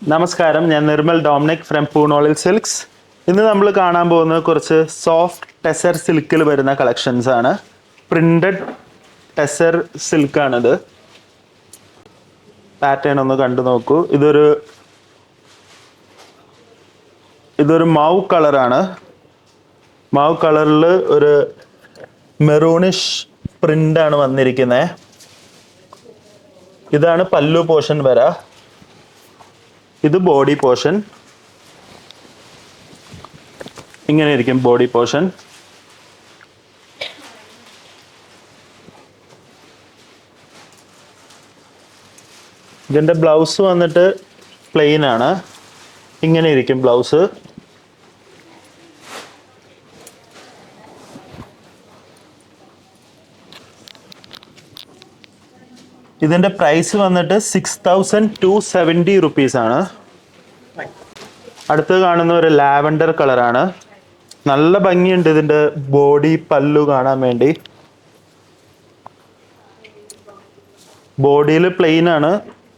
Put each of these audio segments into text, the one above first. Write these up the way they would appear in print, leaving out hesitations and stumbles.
നമസ്കാരം, ഞാൻ Nirmal Dominic from പൂണോളിൽ silks. ഇന്ന് നമ്മൾ കാണാൻ പോകുന്നത് കുറച്ച് സോഫ്റ്റ് ടെസർ സിൽക്കിൽ വരുന്ന കളക്ഷൻസ് ആണ്. പ്രിന്റഡ് ടെസർ സിൽക്കാണിത്. പാറ്റേൺ ഒന്ന് കണ്ടു നോക്കൂ. ഇതൊരു മൗ കളറാണ്. മൗ കളറിൽ ഒരു മെറൂണിഷ് പ്രിൻ്റാണ് വന്നിരിക്കുന്നത്. ഇതാണ് പല്ലു പോർഷൻ വരാ. ഇത് ബോഡി പോർഷൻ. ഇങ്ങനെ ഇരിക്കും ബോഡി പോർഷൻ. ഇതിൻ്റെ ബ്ലൗസ് വന്നിട്ട് പ്ലെയിൻ ആണ്. ഇങ്ങനെ ഇരിക്കും ബ്ലൗസ്. ഇതിൻ്റെ പ്രൈസ് വന്നിട്ട് 6270 റുപ്പീസ് ആണ്. അടുത്ത് കാണുന്ന ഒരു ലാവൻഡർ കളറാണ്. നല്ല ഭംഗിയുണ്ട് ഇതിൻ്റെ ബോഡി പല്ലു കാണാൻ വേണ്ടി. ബോഡിയിൽ പ്ലെയിൻ ആണ്.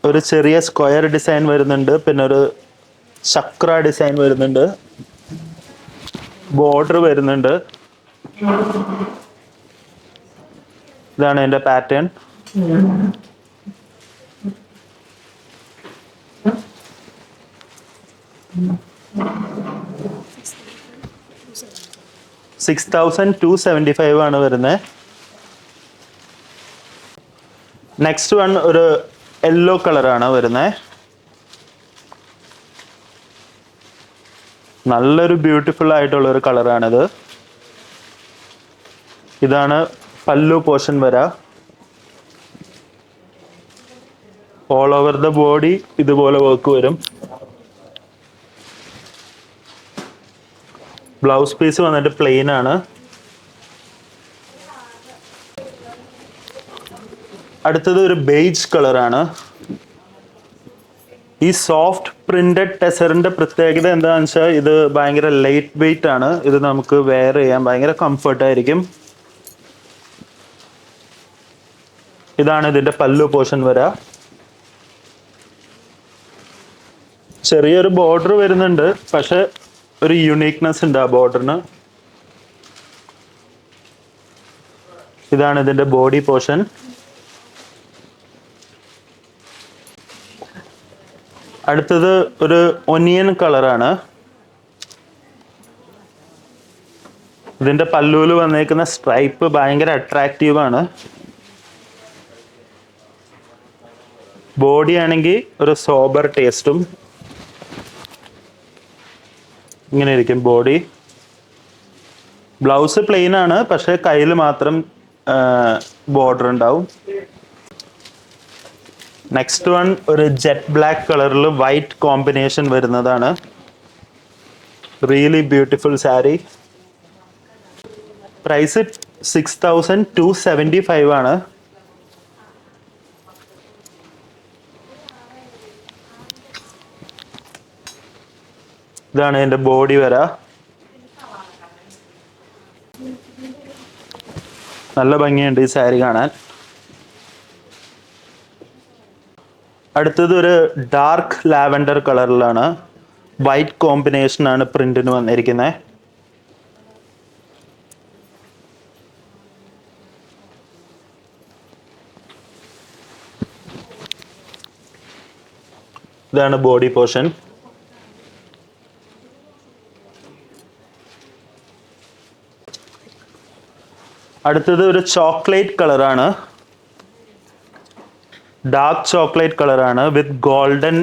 ഒരു ചെറിയ സ്ക്വയർ ഡിസൈൻ വരുന്നുണ്ട്, പിന്നെ ഒരു ചക്ര ഡിസൈൻ വരുന്നുണ്ട്, ബോർഡർ വരുന്നുണ്ട്. ഇതാണ് എൻ്റെ പാറ്റേൺ. $6275 ആണ് വരുന്നത്. നെക്സ്റ്റ് വൺ ഒരു യെല്ലോ കളറാണ് വരുന്നത്. നല്ലൊരു ബ്യൂട്ടിഫുൾ ആയിട്ടുള്ള ഒരു കളറാണിത്. ഇതാണ് പല്ലു പോർഷൻ വരാ. ഓൾ ഓവർ ദ ബോഡി ഇതുപോലെ വർക്ക് വരും. ബ്ലൗസ് പീസ് വന്നിട്ട് പ്ലെയിൻ ആണ്. അടുത്തത് ഒരു ബേജ് കളറാണ്. ഈ സോഫ്റ്റ് പ്രിന്റഡ് ടെസറിന്റെ പ്രത്യേകത എന്താണെന്ന് വെച്ചാൽ ഇത് ഭയങ്കര ലൈറ്റ് വെയിറ്റ് ആണ്. ഇത് നമുക്ക് വെയർ ചെയ്യാൻ ഭയങ്കര കംഫർട്ടായിരിക്കും. ഇതാണ് ഇതിന്റെ പല്ലു പോർഷൻ വരാ. ചെറിയൊരു ബോർഡർ വരുന്നുണ്ട്, പക്ഷെ ഒരു യുണീക്നെസ് ഉണ്ട് ആ ബോർഡറിന്. ഇതാണ് ഇതിന്റെ ബോഡി പോർഷൻ. അടുത്തത് ഒരു ഒനിയൻ കളറാണ്. ഇതിന്റെ പല്ലുവിൽ വന്നേക്കുന്ന സ്ട്രൈപ്പ് ഭയങ്കര അട്രാക്റ്റീവ് ആണ്. ബോഡി ആണെങ്കിൽ ഒരു സോബർ ടേസ്റ്റും. ഇങ്ങനെ ഇരിക്കും ബോഡി. ബ്ലൗസ് പ്ലെയിൻ ആണ്, പക്ഷെ കയ്യിൽ മാത്രം ബോർഡർ ഉണ്ടാവും. നെക്സ്റ്റ് വൺ ഒരു ജെറ്റ് ബ്ലാക്ക് കളറിൽ വൈറ്റ് കോമ്പിനേഷൻ വരുന്നതാണ്. Really beautiful sari. പ്രൈസ് 6275 ആണ്. ഇതാണ് എൻ്റെ ബോഡി വരാ. നല്ല ഭംഗിയുണ്ട് ഈ സാരി കാണാൻ. അടുത്തത് ഒരു ഡാർക്ക് ലാവൻഡർ കളറിലാണ്. വൈറ്റ് കോമ്പിനേഷൻ ആണ് പ്രിന്റിന് വന്നിരിക്കുന്നത്. ഇതാണ് ബോഡി പോർഷൻ. അടുത്തത് ഒരു ചോക്ലേറ്റ് കളറാണ്. ഡാർക്ക് ചോക്ലേറ്റ് കളറാണ് with golden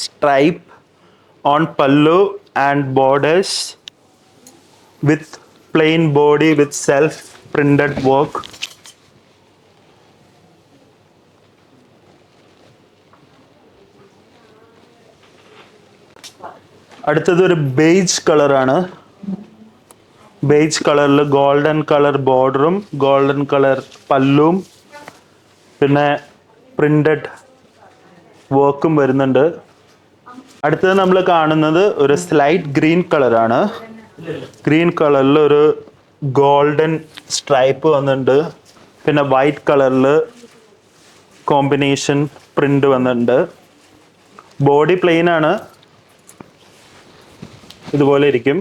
stripe on pallu and borders with plain body with self printed work. അടുത്തത് ഒരു ബേജ് കളറാണ്. ബേജ് കളറിൽ ഗോൾഡൻ കളർ ബോർഡറും ഗോൾഡൻ കളർ പല്ലും പിന്നെ പ്രിന്റഡ് വർക്കും വരുന്നുണ്ട്. അടുത്തത് നമ്മൾ കാണുന്നത് ഒരു സ്ലൈറ്റ് ഗ്രീൻ കളറാണ്. ഗ്രീൻ കളറിൽ ഒരു ഗോൾഡൻ സ്ട്രൈപ്പ് വന്നിട്ടുണ്ട്, പിന്നെ വൈറ്റ് കളറിൽ കോമ്പിനേഷൻ പ്രിന്റ് വന്നിട്ടുണ്ട്. ബോഡി പ്ലെയിൻ ആണ്, ഇതുപോലെ ഇരിക്കും.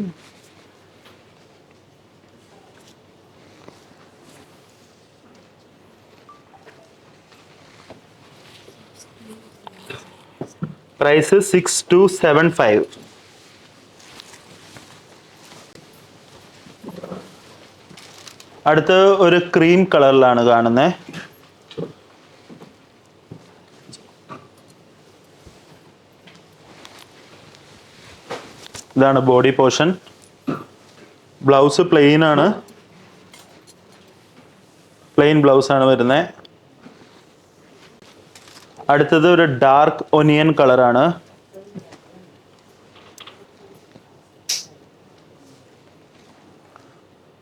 പ്രൈസ് 6275. അടുത്ത് ഒരു ക്രീം കളറിലാണ് കാണുന്നത്. ഇതാണ് ബോഡി പോർഷൻ. ബ്ലൗസ് പ്ലെയിൻ ആണ്, പ്ലെയിൻ ബ്ലൗസ് ആണ് വരുന്നത്. അടുത്തത് ഒരു ഡാർക്ക് ഒനിയൻ കളറാണ്.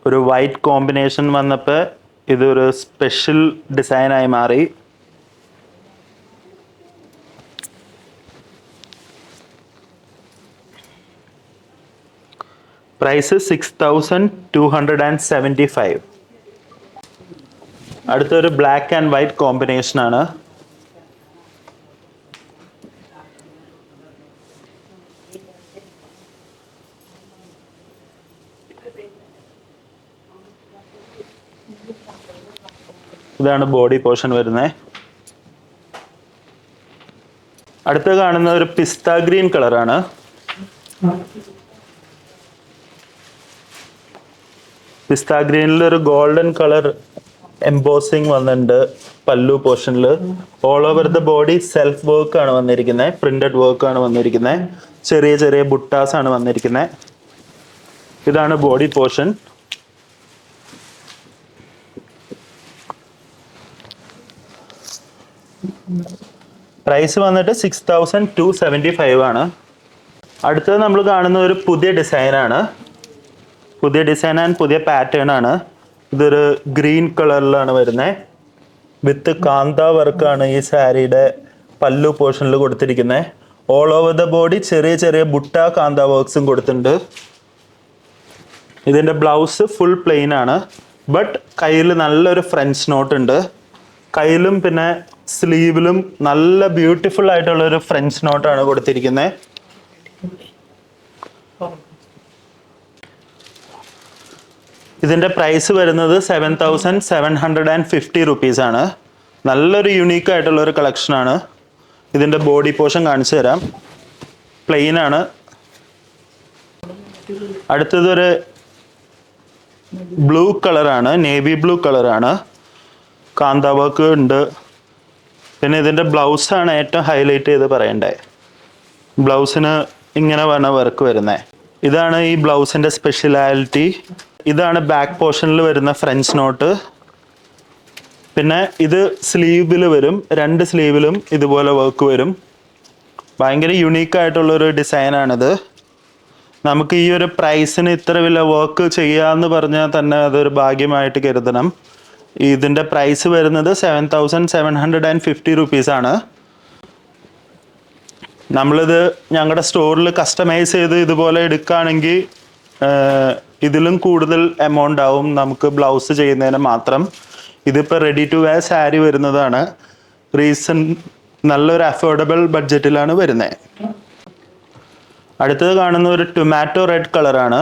ഒരു വൈറ്റ് കോമ്പിനേഷൻ വന്നപ്പോൾ ഇതൊരു സ്പെഷ്യൽ ഡിസൈനായി മാറി. പ്രൈസ് 6275. അടുത്തൊരു ബ്ലാക്ക് ആൻഡ് വൈറ്റ് കോമ്പിനേഷൻ ആണ്. ഇതാണ് ബോഡി പോർഷൻ വരുന്നത്. അടുത്ത് കാണുന്ന ഒരു പിസ്ത ഗ്രീൻ കളറാണ്. പിസ്ത ഗ്രീനിൽ ഒരു ഗോൾഡൻ കളർ എംബോസിങ് വന്നിട്ടുണ്ട് പല്ലു പോർഷനിൽ. All over the body self work ആണ് വന്നിരിക്കുന്നത്, പ്രിന്റഡ് വർക്ക് ആണ് വന്നിരിക്കുന്നത്. ചെറിയ ചെറിയ ബുട്ടാസ് ആണ് വന്നിരിക്കുന്നത്. ഇതാണ് ബോഡി പോർഷൻ. പ്രൈസ് വന്നിട്ട് 6275 ആണ്. അടുത്തത് നമ്മൾ കാണുന്ന ഒരു പുതിയ ഡിസൈനാണ്. പുതിയ ഡിസൈൻ ആൻഡ് പുതിയ പാറ്റേൺ ആണ്. ഇതൊരു ഗ്രീൻ കളറിലാണ് വരുന്നത്. വിത്ത് കാന്ത വർക്കാണ് ഈ സാരിയുടെ പല്ലു പോർഷനിൽ കൊടുത്തിരിക്കുന്നത്. ഓൾ ഓവർ ദ ബോഡി ചെറിയ ചെറിയ ബുട്ട കാന്ത വർക്ക്സും കൊടുത്തിട്ടുണ്ട്. ഇതിൻ്റെ ബ്ലൗസ് ഫുൾ പ്ലെയിൻ ആണ്, ബട്ട് കയ്യിൽ നല്ലൊരു ഫ്രഞ്ച് നോട്ട് ഉണ്ട്. കയ്യിലും പിന്നെ സ്ലീവിലും നല്ല ബ്യൂട്ടിഫുൾ ആയിട്ടുള്ള ഒരു ഫ്രഞ്ച് നോട്ടാണ് കൊടുത്തിരിക്കുന്നത്. ഇതിൻ്റെ പ്രൈസ് വരുന്നത് 7750 റുപ്പീസ് ആണ്. നല്ലൊരു യുണീക്ക് ആയിട്ടുള്ള ഒരു കളക്ഷനാണ്. ഇതിൻ്റെ ബോഡി പോർഷൻ കാണിച്ചു തരാം. പ്ലെയിൻ ആണ്. അടുത്തതൊരു ബ്ലൂ കളറാണ്, നേവി ബ്ലൂ കളറാണ്. കാന്ത വർക്ക് ഉണ്ട്. പിന്നെ ഇതിൻ്റെ ബ്ലൗസാണ് ഏറ്റവും ഹൈലൈറ്റ് ചെയ്ത് പറയണ്ടേ. ബ്ലൗസിന് ഇങ്ങനെ വേണ വർക്ക് വരുന്നത്. ഇതാണ് ഈ ബ്ലൗസിൻ്റെ സ്പെഷ്യാലിറ്റി. ഇതാണ് ബാക്ക് പോർഷനിൽ വരുന്ന ഫ്രഞ്ച് നോട്ട്. പിന്നെ ഇത് സ്ലീവിൽ വരും, രണ്ട് സ്ലീവിലും ഇതുപോലെ വർക്ക് വരും. ഭയങ്കര യുണീക്കായിട്ടുള്ളൊരു ഡിസൈനാണിത്. നമുക്ക് ഈ ഒരു പ്രൈസിന് ഇത്ര വലിയ വർക്ക് ചെയ്യാമെന്ന് പറഞ്ഞാൽ തന്നെ അതൊരു ഭാഗ്യമായിട്ട് കരുതണം. ഇതിൻ്റെ പ്രൈസ് വരുന്നത് 7750 റുപ്പീസാണ്. നമ്മളിത് ഞങ്ങളുടെ സ്റ്റോറിൽ കസ്റ്റമൈസ് ചെയ്ത് ഇതുപോലെ എടുക്കുകയാണെങ്കിൽ ഇതിലും കൂടുതൽ എമൗണ്ട് ആവും നമുക്ക് ബ്ലൗസ് ചെയ്യുന്നതിന് മാത്രം. ഇതിപ്പോൾ റെഡി ടു വെയർ സാരി വരുന്നതാണ്. നല്ലൊരു അഫോർഡബിൾ ബഡ്ജറ്റിലാണ് വരുന്നത്. അടുത്തത് കാണുന്ന ഒരു ടൊമാറ്റോ റെഡ് കളറാണ്.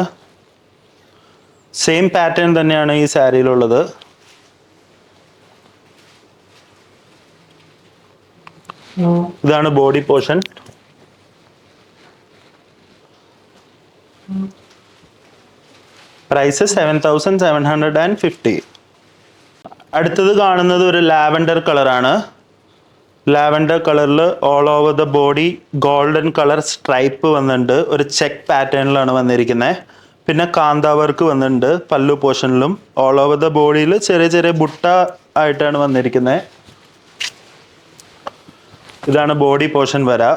സെയിം പാറ്റേൺ തന്നെയാണ് ഈ സാരിയിലുള്ളത്. ഇതാണ് ബോഡി പോർഷൻ. പ്രൈസ് 7750. അടുത്തത് കാണുന്നത് ഒരു ലാവൻഡർ കളറാണ്. ലാവൻഡർ കളറിൽ all over the body golden colour stripe വന്നിട്ടുണ്ട്. ഒരു ചെക്ക് പാറ്റേണിലാണ് വന്നിരിക്കുന്നത്. പിന്നെ കാന്ത വർക്ക് വന്നിട്ടുണ്ട് പല്ലു പോർഷനിലും. ഓൾ ഓവർ ദ ബോഡിയിൽ ചെറിയ ചെറിയ ബുട്ട ആയിട്ടാണ് വന്നിരിക്കുന്നത്. ഇതാണ് ബോഡി പോർഷൻ വരാ.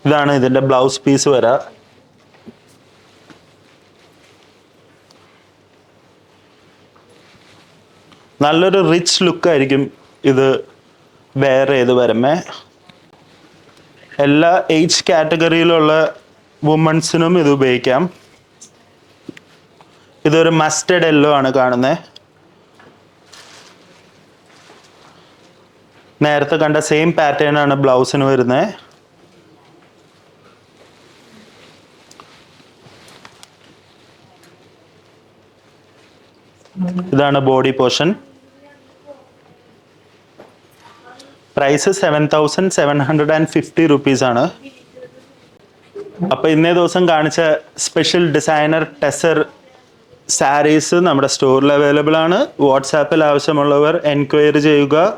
ഇതാണ് ഇതിൻ്റെ ബ്ലൗസ് പീസ് വരാ. നല്ലൊരു റിച്ച് ലുക്കായിരിക്കും ഇത് വെയർ ചെയ്ത് വരുമ്പേ. എല്ലാ ഏജ് കാറ്റഗറിയിലുള്ള വുമൺസിനും ഇത് ഉപയോഗിക്കാം. ഇതൊരു മസ്റ്റേർഡ് യെല്ലോ ആണ് കാണുന്നത്. നേരത്തെ കണ്ട സെയിം പാറ്റേൺ ആണ് ബ്ലൗസിന് വരുന്നത്. ഇതാണ് ബോഡി പോർഷൻ. പ്രൈസ് 7,750 rupees ആണ്. അപ്പോൾ ഇന്നേ ദിവസം കാണിച്ച സ്പെഷ്യൽ ഡിസൈനർ ടെസർ സാരീസ് നമ്മുടെ സ്റ്റോറിൽ അവൈലബിൾ ആണ്. വാട്സാപ്പിൽ ആവശ്യമുള്ളവർ എൻക്വയറി ചെയ്യുക.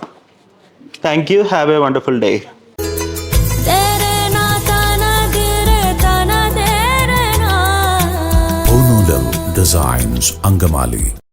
Thank you. Have a wonderful day. Poonoolam designs, Angamaly.